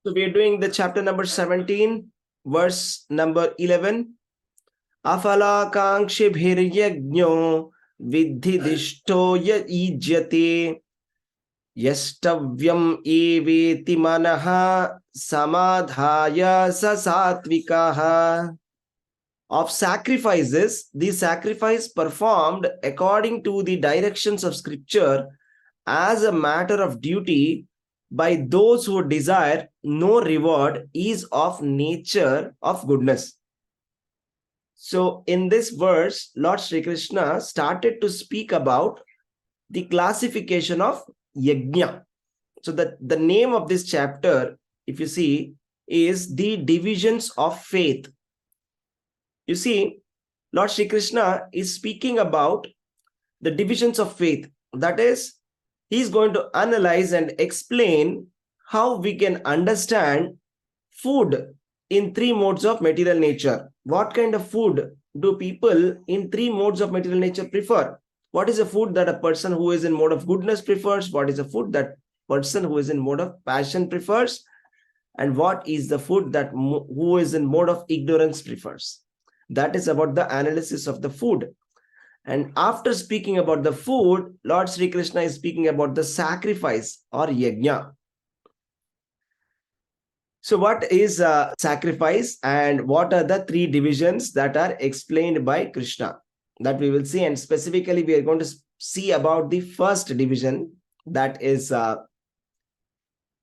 So we are doing the chapter number 17, verse number 11. Afalakankshi bhiryajno vidhidishto ya ijyate yastavyam eveti manaha samadhaya sasatvikaha. Of sacrifices, the sacrifice performed according to the directions of scripture as a matter of duty by those who desire no reward is of nature of goodness. So in this verse, Lord Sri Krishna started to speak about the classification of yajna. So the name of this chapter, if you see, is the divisions of faith. You see, Lord Sri Krishna is speaking about the divisions of faith. That is, he is going to analyze and explain how we can understand food in three modes of material nature. What kind of food do people in three modes of material nature prefer? What is a food that a person who is in mode of goodness prefers? What is a food that person who is in mode of passion prefers? And what is the food that who is in mode of ignorance prefers? That is about the analysis of the food. And after speaking about the food, Lord Sri Krishna is speaking about the sacrifice or yajna. So what is sacrifice and what are the three divisions that are explained by Krishna? That we will see, and specifically we are going to see about the first division, that is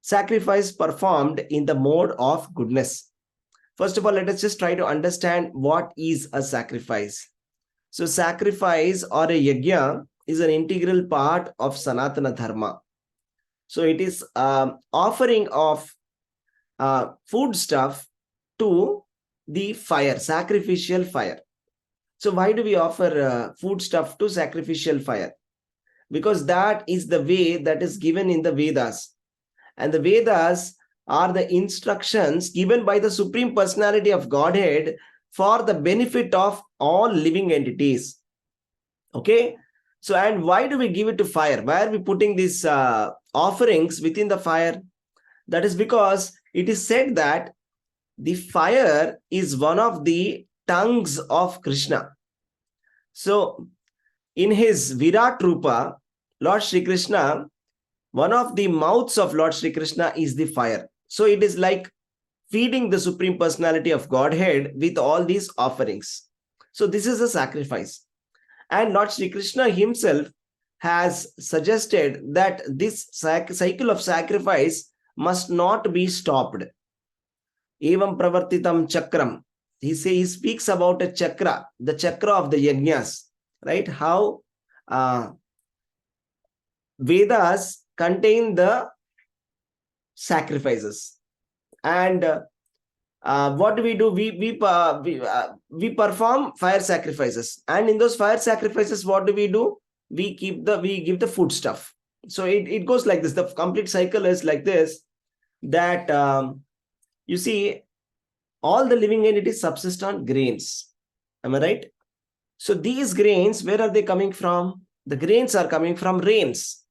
sacrifice performed in the mode of goodness. First of all, let us just try to understand what is a sacrifice. So sacrifice or a yajna is an integral part of Sanatana Dharma. So it is offering of food stuff to the fire, sacrificial fire. So why do we offer food stuff to sacrificial fire? Because that is the way that is given in the Vedas. And the Vedas are the instructions given by the Supreme Personality of Godhead for the benefit of all living entities. Okay. So, and why do we give it to fire? Why are we putting these offerings within the fire? That is because it is said that the fire is one of the tongues of Krishna. So, in his Virat Rupa, Lord Sri Krishna, one of the mouths of Lord Sri Krishna is the fire. So, it is like feeding the Supreme Personality of Godhead with all these offerings. So, this is a sacrifice. And Lord Sri Krishna himself has suggested that this cycle of sacrifice must not be stopped. Evam pravartitam chakram. He speaks about a chakra, the chakra of the yajnas, right? How Vedas contain the sacrifices. And what do? We perform fire sacrifices, and in those fire sacrifices, what do? We give the food stuff. So it goes like this. The complete cycle is like this. That you see, all the living entities subsist on grains. Am I right? So these grains, where are they coming from? The grains are coming from rains.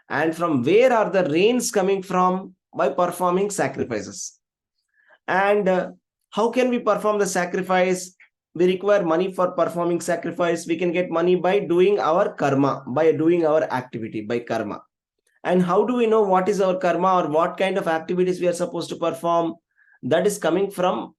And from where are the rains coming from? By performing sacrifices. And how can we perform the sacrifice? We require money for performing sacrifice. We can get money by doing our karma, by doing our activity, by karma. And how do we know what is our karma or what kind of activities we are supposed to perform? That is coming from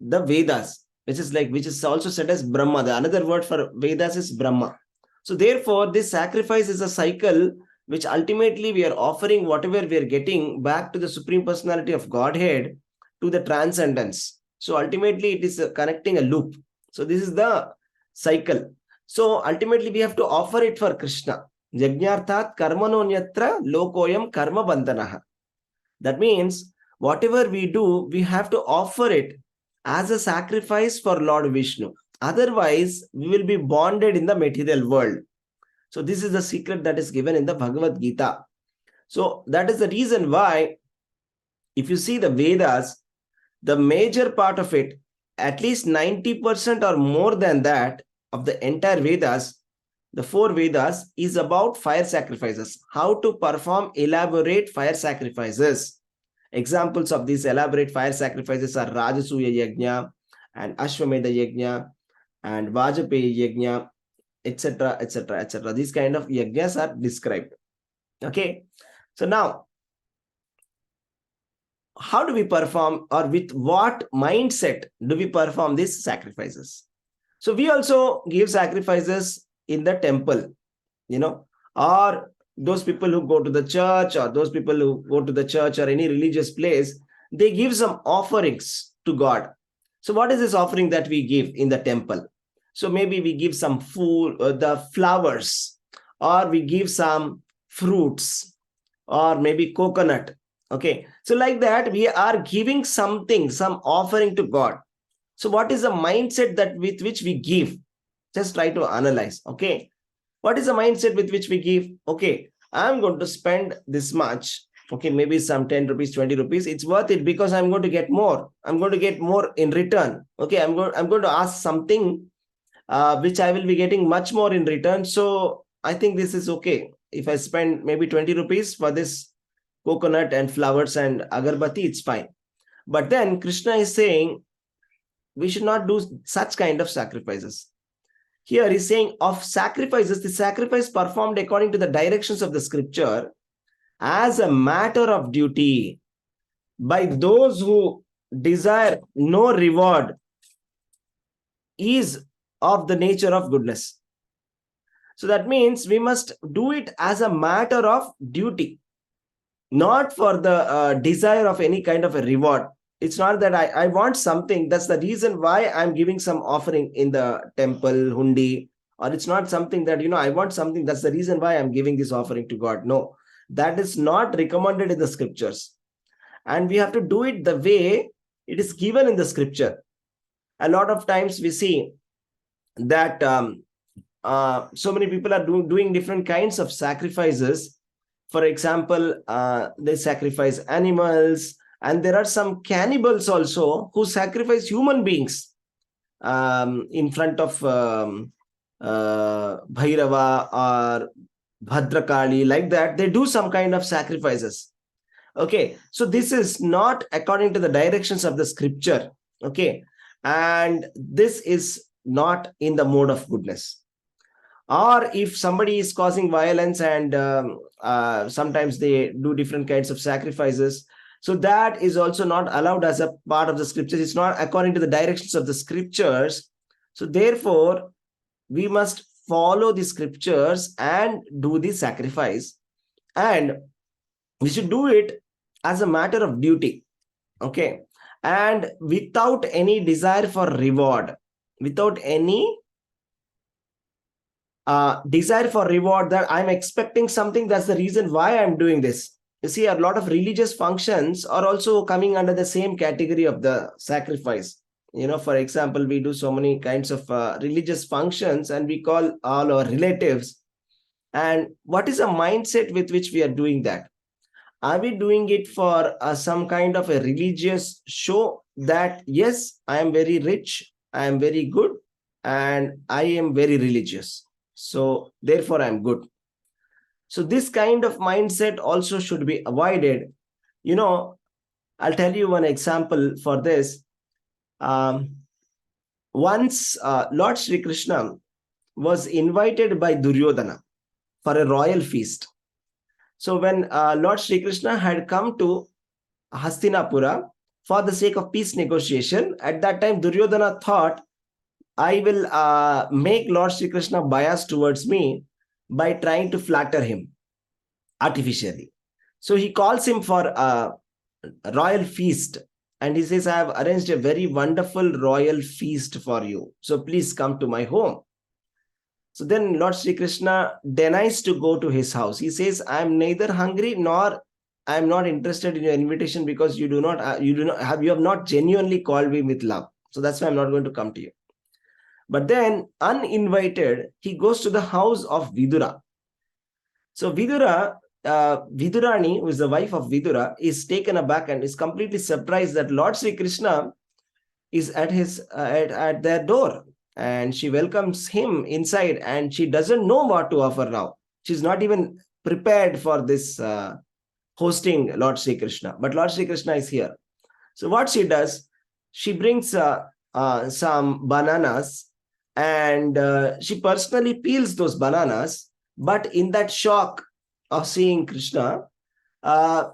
the Vedas, which is also said as Brahma. The another word for Vedas is Brahma. So therefore, this sacrifice is a cycle which ultimately we are offering whatever we are getting back to the Supreme Personality of Godhead, to the transcendence. So ultimately it is connecting a loop. So this is the cycle. So ultimately we have to offer it for Krishna. Yajnarthat karmanonyatra lokoyam karma bandhanaha. That means whatever we do, we have to offer it as a sacrifice for Lord Vishnu. Otherwise, we will be bonded in the material world. So this is the secret that is given in the Bhagavad Gita. So that is the reason why, if you see the Vedas, the major part of it, at least 90% or more than that of the entire Vedas, the 4 Vedas, is about fire sacrifices. How to perform elaborate fire sacrifices. Examples of these elaborate fire sacrifices are Rajasuya Yajna and Ashwamedha Yajna and Vajapeyi Yajna, etc., etc., etc. These kind of yajnas are described. Okay. So now, how do we perform, or with what mindset do we perform these sacrifices? So we also give sacrifices in the temple, or those people who go to the church, or those people who go to the church or any religious place, they give some offerings to God. So what is this offering that we give in the temple? So maybe we give some food, the flowers, or we give some fruits, or maybe coconut. Okay. So like that, we are giving something, some offering to God. So what is the mindset that with which we give? Just try to analyze. Okay. What is the mindset with which we give? Okay, I'm going to spend this much. Okay, maybe some 10 rupees, 20 rupees. It's worth it because I'm going to get more. I'm going to get more in return. Okay, I'm going to ask something which I will be getting much more in return. So I think this is okay. If I spend maybe 20 rupees for this coconut and flowers and agarbatti, it's fine. But then Krishna is saying we should not do such kind of sacrifices. Here he's saying of sacrifices, the sacrifice performed according to the directions of the scripture as a matter of duty by those who desire no reward is of the nature of goodness. So that means we must do it as a matter of duty, not for the desire of any kind of a reward. It's not that I want something. That's the reason why I'm giving some offering in the temple, hundi. Or it's not something that, I want something. That's the reason why I'm giving this offering to God. No, that is not recommended in the scriptures. And we have to do it the way it is given in the scripture. A lot of times we see that so many people are doing different kinds of sacrifices. For example, they sacrifice animals. And there are some cannibals also who sacrifice human beings in front of Bhairava or Bhadrakali, like that. They do some kind of sacrifices. Okay, so this is not according to the directions of the scripture. Okay, and this is not in the mode of goodness. Or if somebody is causing violence and sometimes they do different kinds of sacrifices, so that is also not allowed as a part of the scriptures. It's not according to the directions of the scriptures. So therefore, we must follow the scriptures and do the sacrifice. And we should do it as a matter of duty. Okay. And without any desire for reward, without any desire for reward, that I'm expecting something. That's the reason why I'm doing this. You see, a lot of religious functions are also coming under the same category of the sacrifice. For example, we do so many kinds of religious functions and we call all our relatives. And what is the mindset with which we are doing that? Are we doing it for some kind of a religious show that, yes, I am very rich, I am very good, and I am very religious. So therefore, I'm good. So this kind of mindset also should be avoided. I'll tell you one example for this. Once Lord Sri Krishna was invited by Duryodhana for a royal feast. So when Lord Sri Krishna had come to Hastinapura for the sake of peace negotiation, at that time Duryodhana thought, I will make Lord Sri Krishna biased towards me by trying to flatter him artificially. So he calls him for a royal feast and he says, I have arranged a very wonderful royal feast for you. So please come to my home. So then Lord Sri Krishna denies to go to his house. He says, I am neither hungry nor I am not interested in your invitation because you have not genuinely called me with love. So that's why I'm not going to come to you. But then, uninvited, he goes to the house of Vidura. So Vidura, Vidurani, who is the wife of Vidura, is taken aback and is completely surprised that Lord Sri Krishna is at their door. And she welcomes him inside and she doesn't know what to offer now. She's not even prepared for this hosting Lord Sri Krishna. But Lord Sri Krishna is here. So what she does, she brings some bananas, and she personally peels those bananas. But in that shock of seeing Krishna,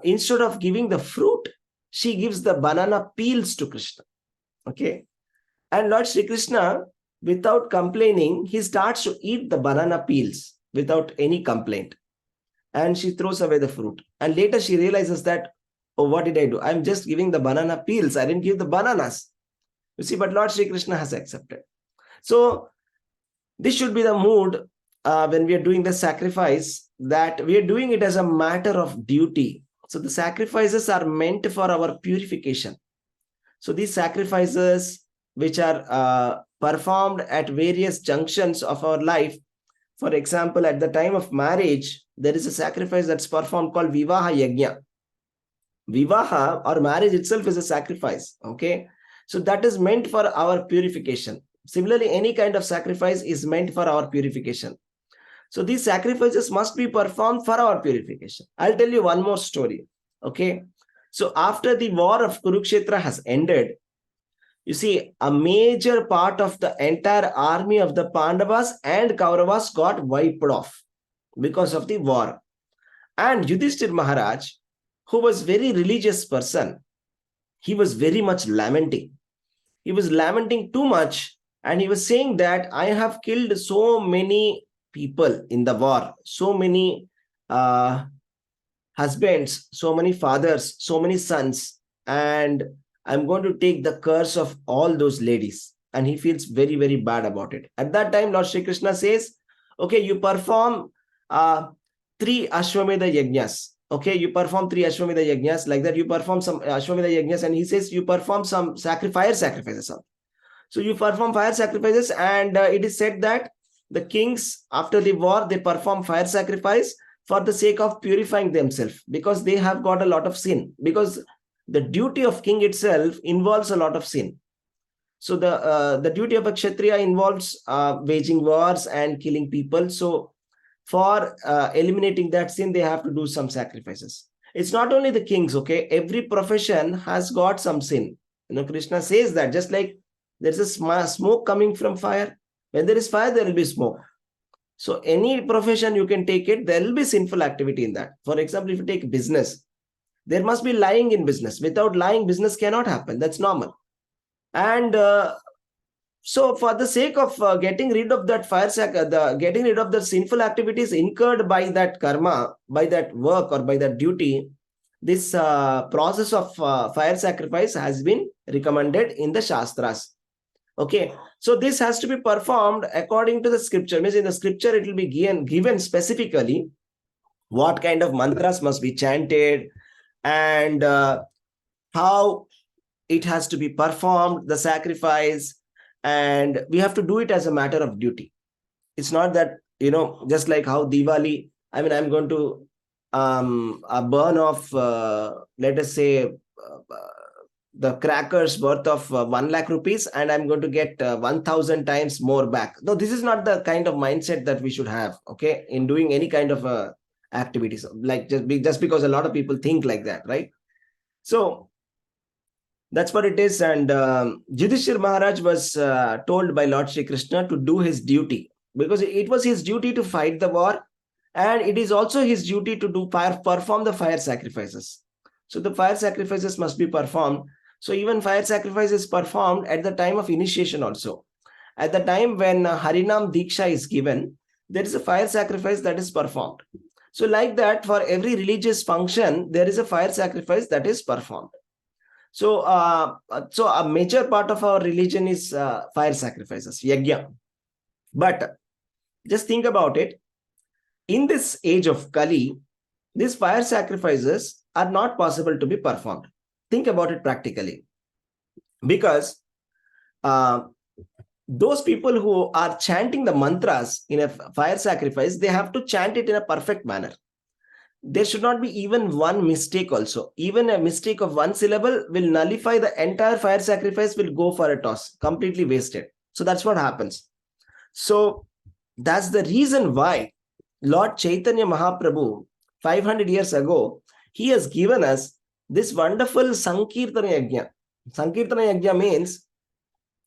instead of giving the fruit, she gives the banana peels to Krishna. Okay. And Lord Sri Krishna, without complaining, he starts to eat the banana peels without any complaint. And she throws away the fruit. And later she realizes that, oh, what did I do? I'm just giving the banana peels. I didn't give the bananas. You see, but Lord Sri Krishna has accepted. So this should be the mood when we are doing the sacrifice, that we are doing it as a matter of duty. So the sacrifices are meant for our purification. So these sacrifices, which are performed at various junctions of our life, for example, at the time of marriage, there is a sacrifice that's performed called Vivaha Yajna. Vivaha or marriage itself is a sacrifice. Okay. So that is meant for our purification. Similarly, any kind of sacrifice is meant for our purification. So these sacrifices must be performed for our purification. I'll tell you one more story. Okay. So after the war of Kurukshetra has ended, you see, a major part of the entire army of the Pandavas and Kauravas got wiped off because of the war. And Yudhishthir Maharaj, who was very religious person, he was very much lamenting. He was lamenting too much, and he was saying that I have killed so many people in the war, so many husbands, so many fathers, so many sons, and I'm going to take the curse of all those ladies. And he feels very, very bad about it. At that time, Lord Shri Krishna says, okay, you perform 3 Ashwamedha Yajnas. Okay, you perform 3 Ashwamedha Yajnas. Like that, you perform some Ashwamedha Yajnas, and he says you perform some fire sacrifices. So you perform fire sacrifices, and it is said that the kings, after the war, they perform fire sacrifice for the sake of purifying themselves, because they have got a lot of sin. Because the duty of king itself involves a lot of sin. So the duty of a Kshatriya involves waging wars and killing people. So for eliminating that sin, they have to do some sacrifices. It's not only the kings, okay? Every profession has got some sin. You know, Krishna says that, just like there's a smoke coming from fire. When there is fire, there will be smoke. So any profession you can take it, there will be sinful activity in that. For example, if you take business, there must be lying in business. Without lying, business cannot happen. That's normal. And so for the sake of getting rid of that getting rid of the sinful activities incurred by that karma, by that work or by that duty, this process of fire sacrifice has been recommended in the Shastras. Okay, so this has to be performed according to the scripture. Means in the scripture, it will be given specifically what kind of mantras must be chanted, and how it has to be performed, the sacrifice, and we have to do it as a matter of duty. It's not that, you know, just like how Diwali, I mean, I'm going to burn off, let us say, the crackers worth of 1 lakh rupees, and I'm going to get 1,000 times more back. No, this is not the kind of mindset that we should have, okay, in doing any kind of activities, like just because a lot of people think like that, right? So that's what it is. And Yudhishthir Maharaj was told by Lord Shri Krishna to do his duty, because it was his duty to fight the war, and it is also his duty to perform the fire sacrifices. So the fire sacrifices must be performed. So even fire sacrifice is performed at the time of initiation also. At the time when Harinam Diksha is given, there is a fire sacrifice that is performed. So like that, for every religious function, there is a fire sacrifice that is performed. So, so a major part of our religion is fire sacrifices, yajna. But just think about it. In this age of Kali, these fire sacrifices are not possible to be performed. Think about it practically. Because those people who are chanting the mantras in a fire sacrifice, they have to chant it in a perfect manner. There should not be even one mistake also. Even a mistake of 1 syllable will nullify the entire fire sacrifice, will go for a toss, completely wasted. So that's what happens. So that's the reason why Lord Chaitanya Mahaprabhu, 500 years ago, he has given us this wonderful Sankirtana Yajna. Sankirtana Yajna means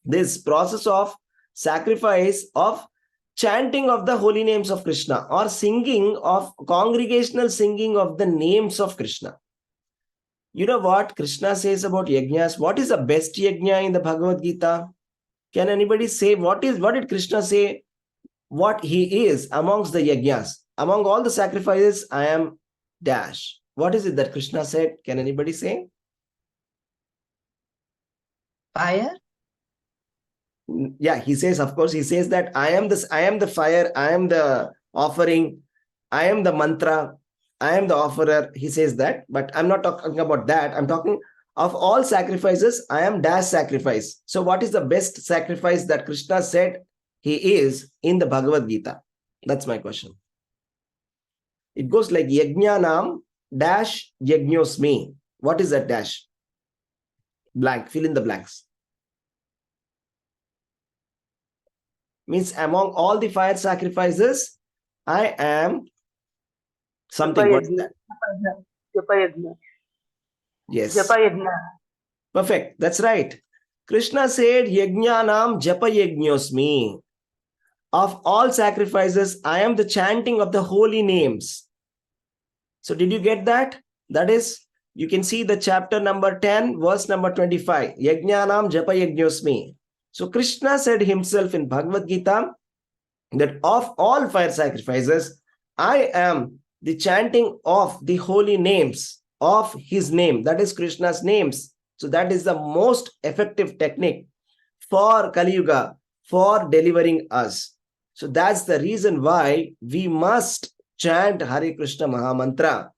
this process of sacrifice of chanting of the holy names of Krishna, or singing of congregational singing of the names of Krishna. You know what Krishna says about yajnas? What is the best yajna in the Bhagavad Gita? Can anybody say what did Krishna say? What he is amongst the yajnas? Among all the sacrifices, I am dash. What is it that Krishna said? Can anybody say? Fire? Yeah, he says, of course, he says that I am the fire, I am the offering, I am the mantra, I am the offerer. He says that, but I'm not talking about that. I'm talking of all sacrifices, I am dash sacrifice. So what is the best sacrifice that Krishna said he is in the Bhagavad Gita? That's my question. It goes like yajnanam dash yajñosmi. What is that dash? Blank, fill in the blanks. Means among all the fire sacrifices, I am something. What is that? Japa yajna. Yes. Japa yajna. Perfect. That's right. Krishna said, Yajnanam japa yajñosmi. Of all sacrifices, I am the chanting of the holy names. So did you get that? That is, you can see the chapter number 10, verse number 25. Yajnanam japa yajñosmi. So Krishna said himself in Bhagavad Gita that of all fire sacrifices, I am the chanting of the holy names of his name. That is Krishna's names. So that is the most effective technique for Kali Yuga, for delivering us. So that's the reason why we must chant Hare Krishna Maha Mantra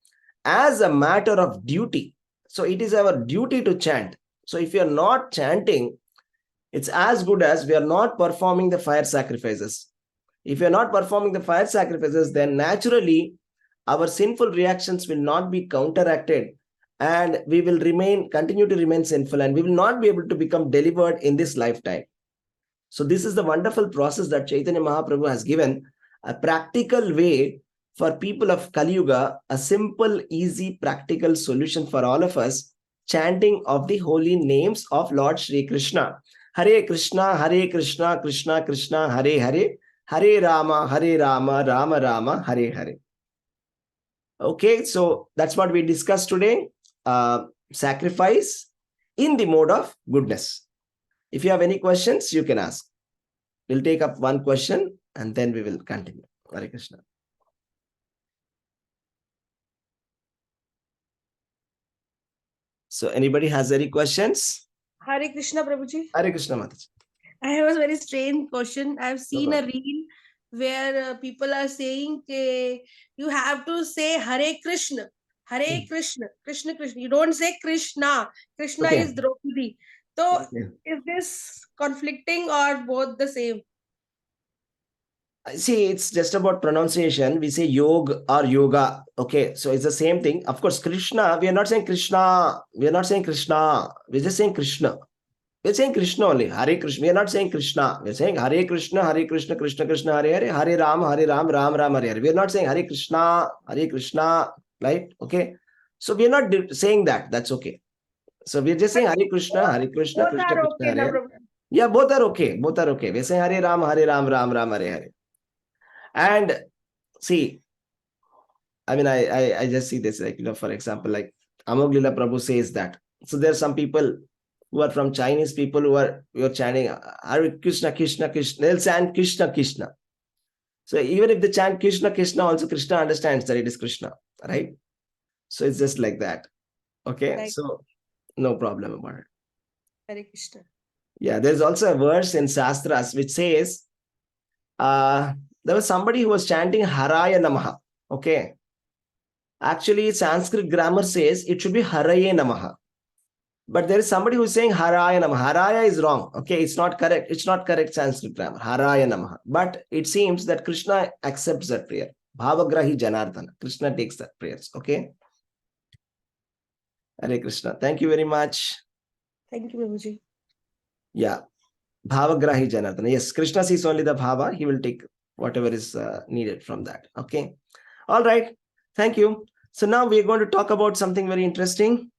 as a matter of duty. So it is our duty to chant. So if you are not chanting, it's as good as we are not performing the fire sacrifices. If you are not performing the fire sacrifices, then naturally our sinful reactions will not be counteracted, and we will continue to remain sinful, and we will not be able to become delivered in this lifetime. So this is the wonderful process that Chaitanya Mahaprabhu has given, a practical way for people of Kali Yuga, a simple, easy, practical solution for all of us, chanting of the holy names of Lord Shri Krishna. Hare Krishna, Krishna Krishna, Hare Hare, Hare Rama, Rama Rama, Hare Hare. Okay, so that's what we discussed today. Sacrifice in the mode of goodness. If you have any questions, you can ask. We'll take up one question and then we will continue. Hare Krishna. So anybody has any questions? Hare Krishna, Prabhuji. Hare Krishna, Mataji. I have a very strange question. I've seen a reel where people are saying you have to say Hare Krishna. Hare Krishna, Krishna Krishna. You don't say Krishna. Krishna is Draupadi. So is this conflicting or both the same? See, it's just about pronunciation. We say yoga or yoga. Okay, so it's the same thing. Of course, Krishna, we are not saying Krishna. We are not saying Krishna. We're just saying Krishna. We're saying Krishna only. Hare Krishna. We are not saying Krishna. We're saying Hare Krishna, Krishna Krishna, Hare Hare, Hare Ram, Ram Ram, Hare Hare. We are not saying Hare Krishna, right? Okay. So we are not saying that. That's okay. So we're just saying Hare Krishna, Krishna Both are okay, Hare Hare. Yeah, both are okay. Both are okay. We're saying Hare Ram, Ram Ram, Hare Hare. And see, I mean, I just see this, like, for example, like Amoglila Prabhu says that. So there are some people who are from Chinese people who are chanting Hare Krishna, Krishna Krishna. They'll chant Krishna Krishna. So even if they chant Krishna Krishna, also Krishna understands that it is Krishna, right? So it's just like that. Okay, right. So no problem about it. Hare Krishna. Yeah, there's also a verse in Shastras which says, there was somebody who was chanting Haraya Namaha. Okay. Actually, Sanskrit grammar says it should be Haraye Namaha. But there is somebody who is saying Haraya Namaha. Haraya is wrong. Okay, it's not correct. It's not correct Sanskrit grammar. Haraya Namaha. But it seems that Krishna accepts that prayer. Bhavagrahi Janardana. Krishna takes that prayers. Okay. Hare Krishna. Thank you very much. Thank you, Prabhuji. Yeah. Bhavagrahi Janardana. Yes, Krishna sees only the Bhava. He will take whatever is needed from that. Okay. All right. Thank you. So now we are going to talk about something very interesting.